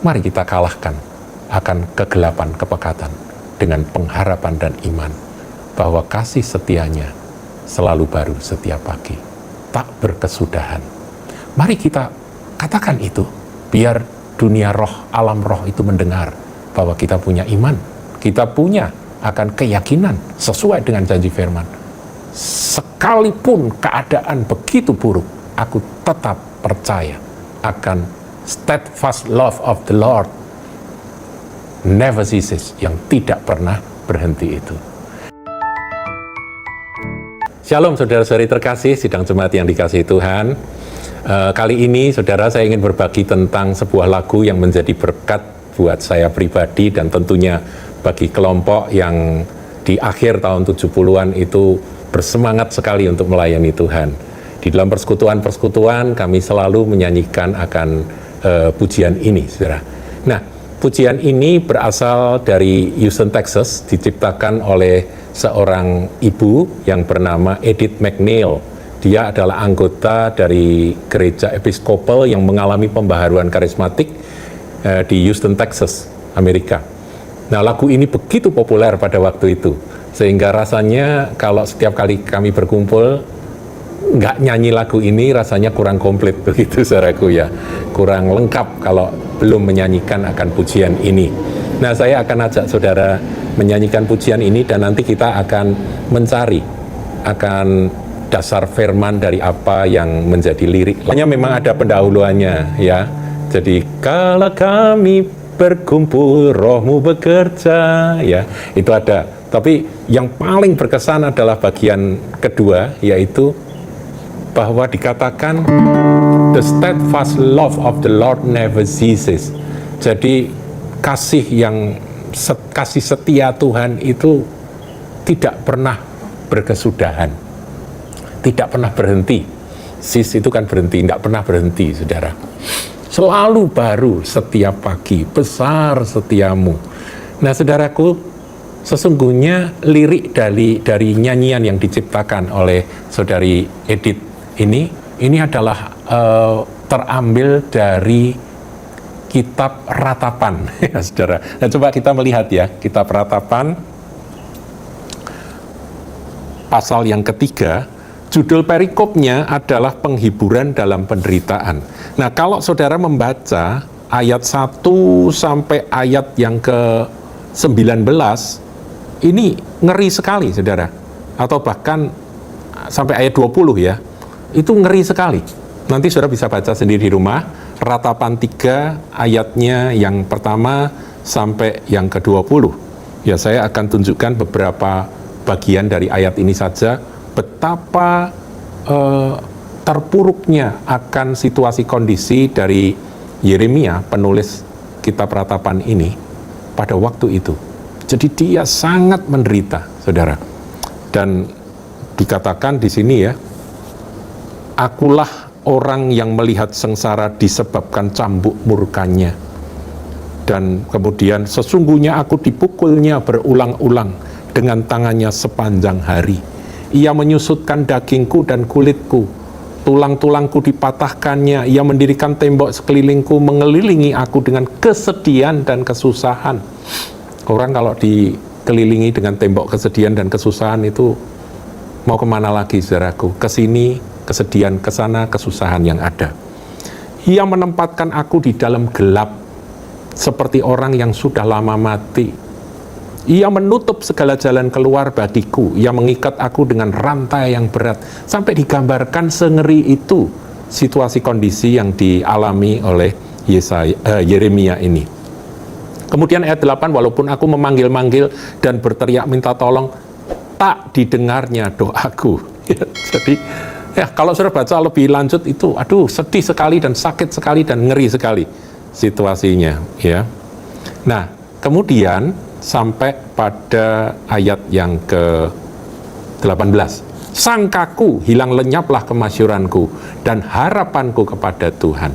Mari kita kalahkan akan kegelapan kepekatan dengan pengharapan dan iman bahwa kasih setianya selalu baru setiap pagi, tak berkesudahan. Mari kita katakan itu, biar dunia roh, alam roh itu mendengar bahwa kita punya iman, kita punya akan keyakinan sesuai dengan janji firman. Sekalipun keadaan begitu buruk, aku tetap percaya akan steadfast love of the Lord never ceases, yang tidak pernah berhenti itu. Shalom saudara-saudari terkasih, sidang jemaat yang dikasihi Tuhan. Kali ini saudara, saya ingin berbagi tentang sebuah lagu yang menjadi berkat buat saya pribadi dan tentunya bagi kelompok yang di akhir tahun 70-an itu bersemangat sekali untuk melayani Tuhan. Di dalam persekutuan-persekutuan kami selalu menyanyikan akan pujian ini, saudara. Nah, pujian ini berasal dari Houston, Texas, diciptakan oleh seorang ibu yang bernama Edith McNeil. Dia adalah anggota dari gereja Episkopal yang mengalami pembaharuan karismatik di Houston, Texas, Amerika. Nah, lagu ini begitu populer pada waktu itu, sehingga rasanya kalau setiap kali kami berkumpul, nggak nyanyi lagu ini rasanya kurang komplit begitu saudaraku ya, kurang lengkap kalau belum menyanyikan akan pujian ini. Nah, saya akan ajak saudara menyanyikan pujian ini dan nanti kita akan mencari akan dasar firman dari apa yang menjadi lirik. Hanya memang ada pendahuluannya ya. Jadi kala kami berkumpul rohmu bekerja ya, itu ada. Tapi yang paling berkesan adalah bagian kedua, yaitu bahwa dikatakan the steadfast love of the Lord never ceases. Jadi kasih setia Tuhan itu tidak pernah berkesudahan, tidak pernah berhenti. Sis itu kan berhenti, tidak pernah berhenti, saudara. Selalu baru setiap pagi, besar setiamu. Nah, saudaraku, sesungguhnya lirik dari nyanyian yang diciptakan oleh saudari Edith ini adalah terambil dari kitab Ratapan ya saudara. Nah, coba kita melihat ya, kitab Ratapan pasal yang ketiga, judul perikopnya adalah penghiburan dalam penderitaan. Nah, kalau saudara membaca ayat 1 sampai ayat yang ke-19, ini ngeri sekali saudara, atau bahkan sampai ayat 20 ya, itu ngeri sekali. Nanti saudara bisa baca sendiri di rumah. Ratapan 3 ayatnya yang pertama sampai yang ke-20. Ya, saya akan tunjukkan beberapa bagian dari ayat ini saja, betapa terpuruknya akan situasi kondisi dari Yeremia, penulis kitab Ratapan ini pada waktu itu. Jadi dia sangat menderita, saudara. Dan dikatakan di sini ya, akulah orang yang melihat sengsara disebabkan cambuk murkanya. Dan kemudian sesungguhnya aku dipukulnya berulang-ulang dengan tangannya sepanjang hari. Ia menyusutkan dagingku dan kulitku, tulang-tulangku dipatahkannya. Ia mendirikan tembok sekelilingku, mengelilingi aku dengan kesedihan dan kesusahan. Orang kalau dikelilingi dengan tembok kesedihan dan kesusahan itu mau kemana lagi, saudaraku? Kesini kesedihan, kesana kesusahan yang ada. Ia menempatkan aku di dalam gelap seperti orang yang sudah lama mati. Ia menutup segala jalan keluar bagiku. Ia mengikat aku dengan rantai yang berat. Sampai digambarkan sengeri itu situasi kondisi yang dialami oleh Yeremia ini. Kemudian ayat 8, walaupun aku memanggil-manggil dan berteriak minta tolong, tak didengarnya doaku. Jadi ya, kalau sudah baca lebih lanjut itu, aduh, sedih sekali dan sakit sekali dan ngeri sekali situasinya, ya. Nah, kemudian sampai pada ayat yang ke-18. Sangkaku hilang lenyaplah kemasyuranku dan harapanku kepada Tuhan.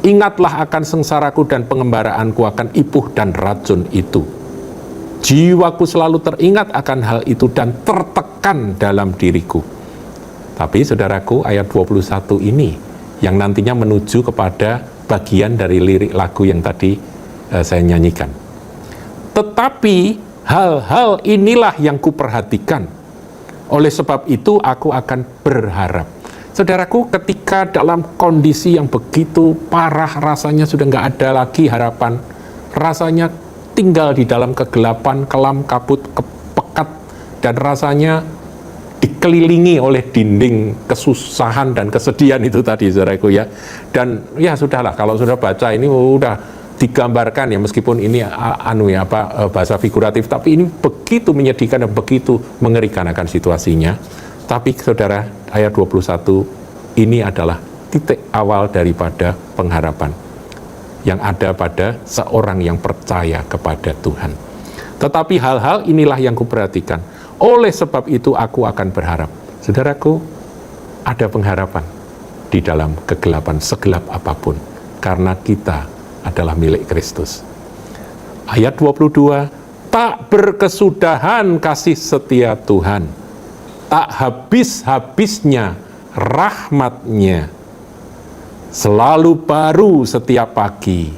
Ingatlah akan sengsaraku dan pengembaraanku akan ipuh dan racun itu. Jiwaku selalu teringat akan hal itu dan tertekan dalam diriku. Tapi saudaraku, ayat 21 ini yang nantinya menuju kepada bagian dari lirik lagu yang tadi saya nyanyikan. Tetapi hal-hal inilah yang kuperhatikan. Oleh sebab itu aku akan berharap. Saudaraku, ketika dalam kondisi yang begitu parah, rasanya sudah nggak ada lagi harapan, rasanya tinggal di dalam kegelapan, kelam, kabut, pekat, dan rasanya dikelilingi oleh dinding kesusahan dan kesedihan itu tadi, saudaraku ya. Dan ya sudahlah, kalau sudah baca ini udah digambarkan ya, meskipun ini bahasa figuratif, tapi ini begitu menyedihkan dan begitu mengerikan akan situasinya. Tapi saudara, ayat 21 ini adalah titik awal daripada pengharapan yang ada pada seorang yang percaya kepada Tuhan. Tetapi hal-hal inilah yang kuperhatikan. Oleh sebab itu aku akan berharap. Saudaraku, ada pengharapan di dalam kegelapan, segelap apapun, karena kita adalah milik Kristus. Ayat 22, tak berkesudahan kasih setia Tuhan, tak habis-habisnya rahmat-Nya, selalu baru setiap pagi,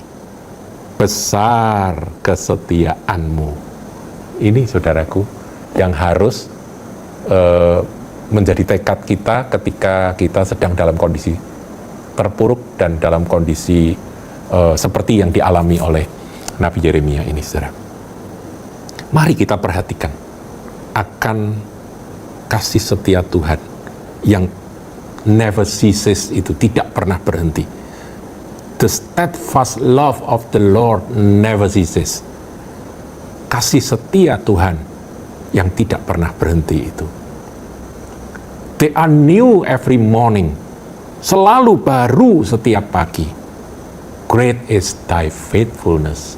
besar kesetiaan-Mu. Ini saudaraku yang harus menjadi tekad kita ketika kita sedang dalam kondisi terpuruk dan dalam kondisi seperti yang dialami oleh Nabi Yeremia ini, saudara. Mari kita perhatikan akan kasih setia Tuhan yang never ceases, itu tidak pernah berhenti. The steadfast love of the Lord never ceases. Kasih setia Tuhan yang tidak pernah berhenti itu. They are new every morning. Selalu baru setiap pagi. Great is thy faithfulness.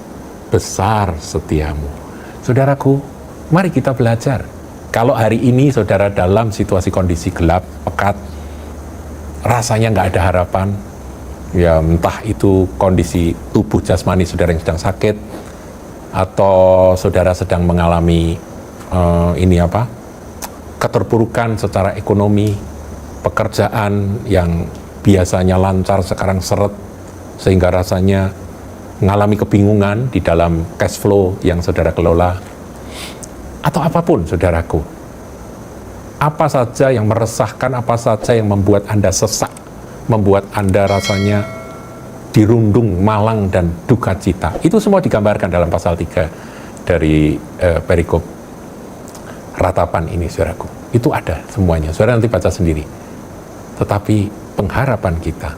Besar setiamu. Saudaraku, mari kita belajar. Kalau hari ini saudara dalam situasi kondisi gelap, pekat, rasanya nggak ada harapan, ya entah itu kondisi tubuh jasmani saudara yang sedang sakit, atau saudara sedang mengalami keterpurukan secara ekonomi, pekerjaan yang biasanya lancar sekarang seret, sehingga rasanya mengalami kebingungan di dalam cash flow yang saudara kelola, atau apapun saudaraku. Apa saja yang meresahkan, apa saja yang membuat Anda sesak, membuat Anda rasanya dirundung malang dan duka cita. Itu semua digambarkan dalam pasal 3 dari perikop ratapan ini, saudaraku. Itu ada semuanya, saudara nanti baca sendiri. Tetapi pengharapan kita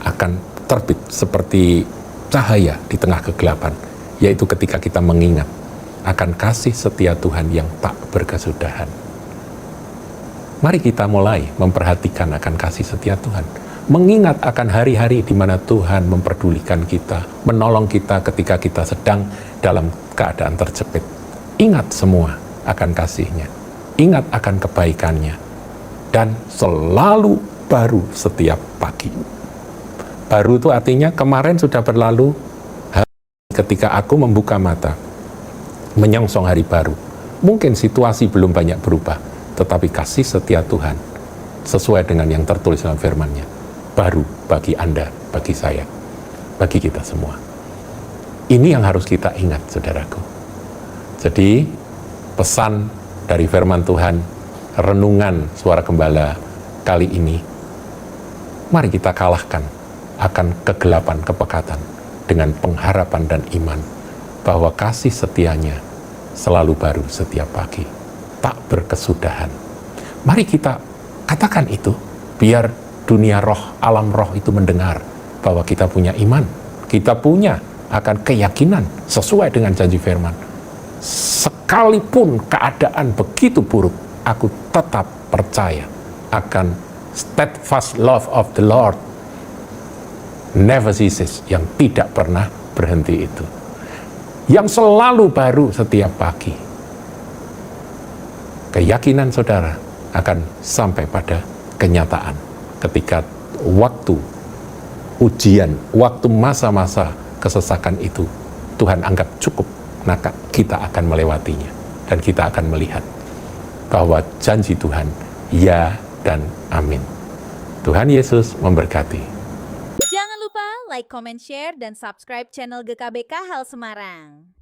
akan terbit seperti cahaya di tengah kegelapan, yaitu ketika kita mengingat akan kasih setia Tuhan yang tak berkesudahan. Mari kita mulai memperhatikan akan kasih setia Tuhan, mengingat akan hari-hari di mana Tuhan memperdulikan kita, menolong kita ketika kita sedang dalam keadaan terjepit. Ingat semua akan kasih-Nya, ingat akan kebaikan-Nya, dan selalu baru setiap pagi. Baru itu artinya kemarin sudah berlalu, ketika aku membuka mata, menyongsong hari baru. Mungkin situasi belum banyak berubah, tetapi kasih setia Tuhan sesuai dengan yang tertulis dalam firman-Nya baru bagi Anda, bagi saya, bagi kita semua. Ini yang harus kita ingat, saudaraku. Jadi pesan dari firman Tuhan, renungan Suara Gembala kali ini, mari kita kalahkan akan kegelapan, kepekatan dengan pengharapan dan iman bahwa kasih setianya selalu baru setiap pagi, tak berkesudahan. Mari kita katakan itu, biar dunia roh, alam roh itu mendengar bahwa kita punya iman, kita punya akan keyakinan sesuai dengan janji firman. Sekalipun keadaan begitu buruk, aku tetap percaya akan steadfast love of the Lord never ceases, yang tidak pernah berhenti itu, yang selalu baru setiap pagi. Keyakinan saudara akan sampai pada kenyataan ketika waktu ujian, waktu masa-masa kesesakan itu Tuhan anggap cukup, maka kita akan melewatinya dan kita akan melihat bahwa janji Tuhan ya dan amin. Tuhan Yesus memberkati. Jangan lupa like, comment, share, dan subscribe channel GKBK Hal Semarang.